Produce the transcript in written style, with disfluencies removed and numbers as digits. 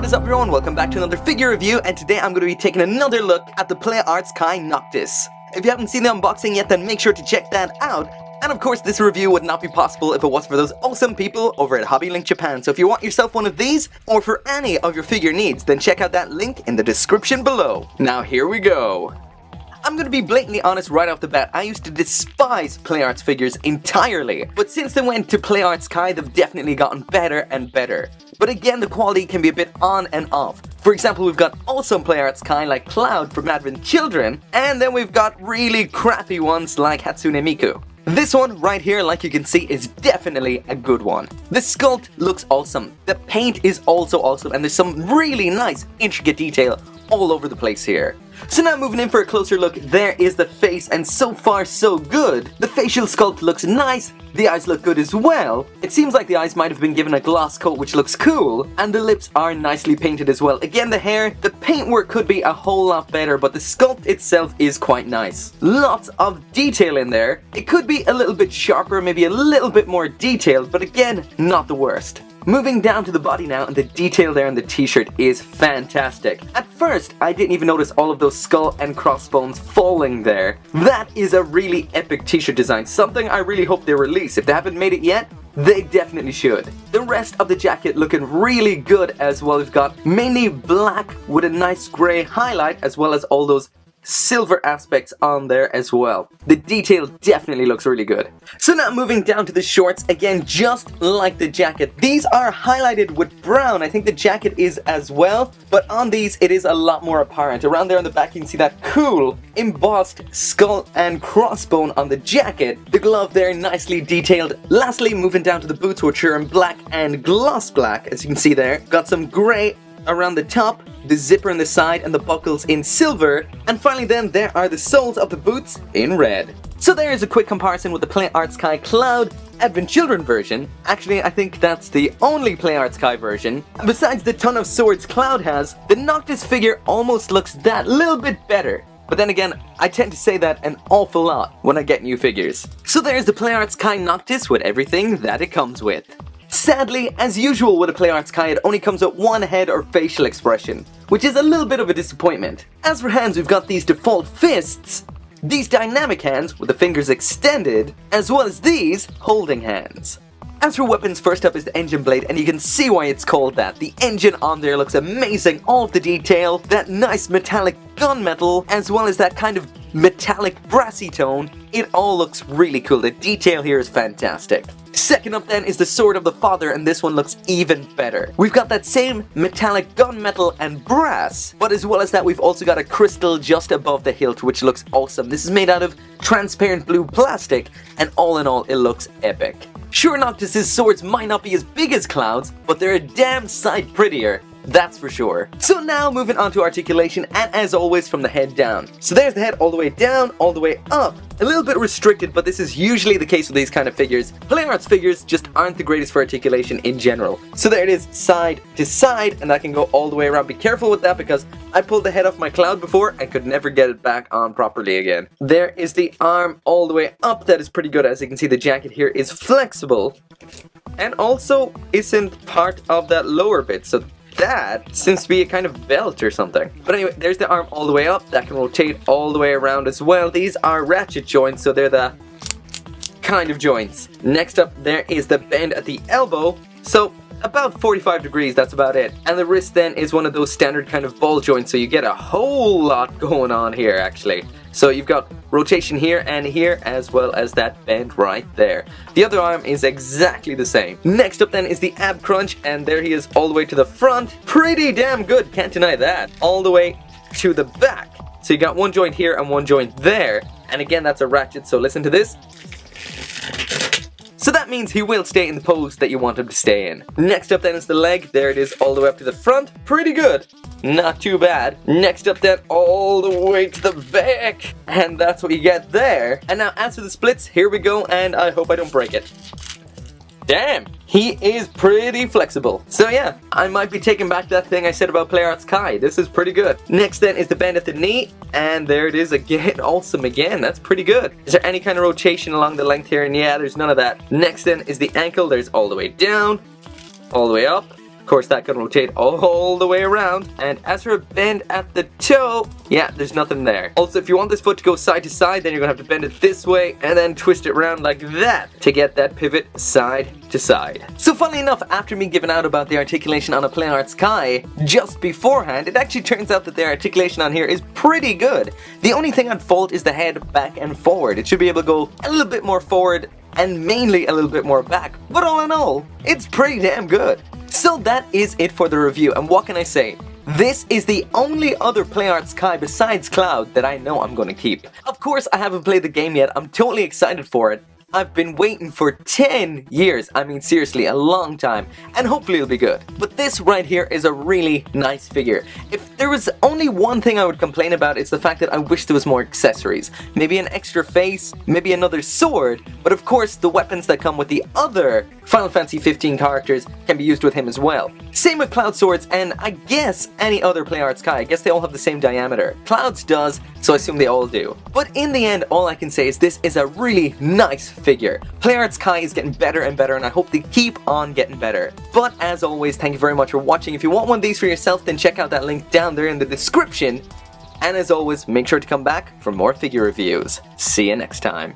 What is up everyone, welcome back to another figure review, and today I'm going to be taking another look at the Play Arts Kai Noctis. If you haven't seen the unboxing yet, then make sure to check that out. And of course, this review would not be possible if it wasn't for those awesome people over at Hobby Link Japan. So if you want yourself one of these, or for any of your figure needs, then check out that link in the description below. Now here we go. I'm gonna be blatantly honest right off the bat, I used to despise Play Arts figures entirely, but since they went to Play Arts Kai, they've definitely gotten better and better. But again, the quality can be a bit on and off. For example, we've got awesome Play Arts Kai like Cloud from Advent Children, and then we've got really crappy ones like Hatsune Miku. This one right here, like you can see, is definitely a good one. The sculpt looks awesome, the paint is also awesome, and there's some really nice intricate detail all over the place here. So now moving in for a closer look, there is the face, and so far so good. The facial sculpt looks nice, the eyes look good as well. It seems like the eyes might have been given a gloss coat, which looks cool, and the lips are nicely painted as well. Again, the hair, the paintwork could be a whole lot better, but the sculpt itself is quite nice. Lots of detail in there. It could be a little bit sharper, maybe a little bit more detailed, but again, not the worst. Moving down to the body now, and the detail there in the t-shirt is fantastic. At first, I didn't even notice all of those skull and crossbones falling there. That is a really epic t-shirt design, something I really hope they release. If they haven't made it yet, they definitely should. The rest of the jacket looking really good as well. We've got mainly black with a nice grey highlight, as well as all those silver aspects on there as well. The detail definitely looks really good. So now moving down to the shorts, again just like the jacket, these are highlighted with brown. I think the jacket is as well, but on these it is a lot more apparent. Around there on the back you can see that cool embossed skull and crossbone on the jacket. The glove there nicely detailed. Lastly, moving down to the boots, which are in black and gloss black, as you can see there. Got some grey around the top, the zipper in the side, and the buckles in silver. And finally then, there are the soles of the boots in red. So there is a quick comparison with the Play Arts Kai Cloud Advent Children version. Actually, I think that's the only Play Arts Kai version. And besides the ton of swords Cloud has, the Noctis figure almost looks that little bit better. But then again, I tend to say that an awful lot when I get new figures. So there's the Play Arts Kai Noctis with everything that it comes with. Sadly, as usual with a Play Arts Kai, it only comes with one head or facial expression, which is a little bit of a disappointment. As for hands, we've got these default fists, these dynamic hands with the fingers extended, as well as these holding hands. As for weapons, first up is the engine blade, and you can see why it's called that. The engine on there looks amazing, all of the detail, that nice metallic gunmetal, as well as that kind of metallic brassy tone. It all looks really cool. The detail here is fantastic. Second up then is the Sword of the Father, and this one looks even better. We've got that same metallic gunmetal and brass, but as well as that we've also got a crystal just above the hilt, which looks awesome. This is made out of transparent blue plastic, and all in all it looks epic. Sure, Noctis' swords might not be as big as Cloud's, but they're a damn sight prettier. That's for sure. So now moving on to articulation, and as always from the head down. So there's the head all the way down, all the way up. A little bit restricted, but this is usually the case with these kind of figures. Play Arts figures just aren't the greatest for articulation in general. So there it is, side to side, and that can go all the way around. Be careful with that because I pulled the head off my Cloud before and could never get it back on properly again. There is the arm all the way up. That is pretty good. As you can see, the jacket here is flexible and also isn't part of that lower bit. So that seems to be a kind of belt or something. But anyway, there's the arm all the way up. That can rotate all the way around as well. These are ratchet joints, so they're the kind of joints. Next up, there is the bend at the elbow. So about 45 degrees, that's about it. And the wrist then is one of those standard kind of ball joints, so you get a whole lot going on here actually. So you've got rotation here and here, as well as that bend right there. The other arm is exactly the same. Next up then is the ab crunch, and there he is all the way to the front. Pretty damn good, can't deny that. All the way to the back. So you got one joint here and one joint there. And again, that's a ratchet, so listen to this. So that means he will stay in the pose that you want him to stay in. Next up then is the leg. There it is all the way up to the front. Pretty good. Not too bad. Next up then, all the way to the back. And that's what you get there. And now as for the splits, here we go, and I hope I don't break it. Damn, he is pretty flexible. So yeah, I might be taking back that thing I said about Play Arts Kai. This is pretty good. Next then is the bend at the knee, and there it is again. Awesome again, that's pretty good. Is there any kind of rotation along the length here? And yeah, there's none of that. Next then is the ankle. There's all the way down, all the way up, Of course, that can rotate all the way around. And as for a bend at the toe, yeah, there's nothing there. Also, if you want this foot to go side to side, then you're gonna have to bend it this way and then twist it around like that to get that pivot side to side. So funnily enough, after me giving out about the articulation on a PlayArts Kai just beforehand, it actually turns out that the articulation on here is pretty good. The only thing I'd fault is the head back and forward. It should be able to go a little bit more forward and mainly a little bit more back. But all in all, it's pretty damn good. So that is it for the review, and what can I say? This is the only other PlayArts Kai besides Cloud that I know I'm going to keep. Of course, I haven't played the game yet. I'm totally excited for it. I've been waiting for 10 years, I mean seriously, a long time, and hopefully it'll be good. But this right here is a really nice figure. If there was only one thing I would complain about, it's the fact that I wish there was more accessories. Maybe an extra face, maybe another sword, but of course the weapons that come with the other Final Fantasy 15 characters can be used with him as well. Same with Cloud swords, and I guess any other PlayArts Kai, I guess they all have the same diameter. Cloud's does, so I assume they all do. But in the end, all I can say is this is a really nice figure. PlayArts Kai is getting better and better, and I hope they keep on getting better. But as always, thank you very much for watching. If you want one of these for yourself, then check out that link down there in the description. And as always, make sure to come back for more figure reviews. See you next time.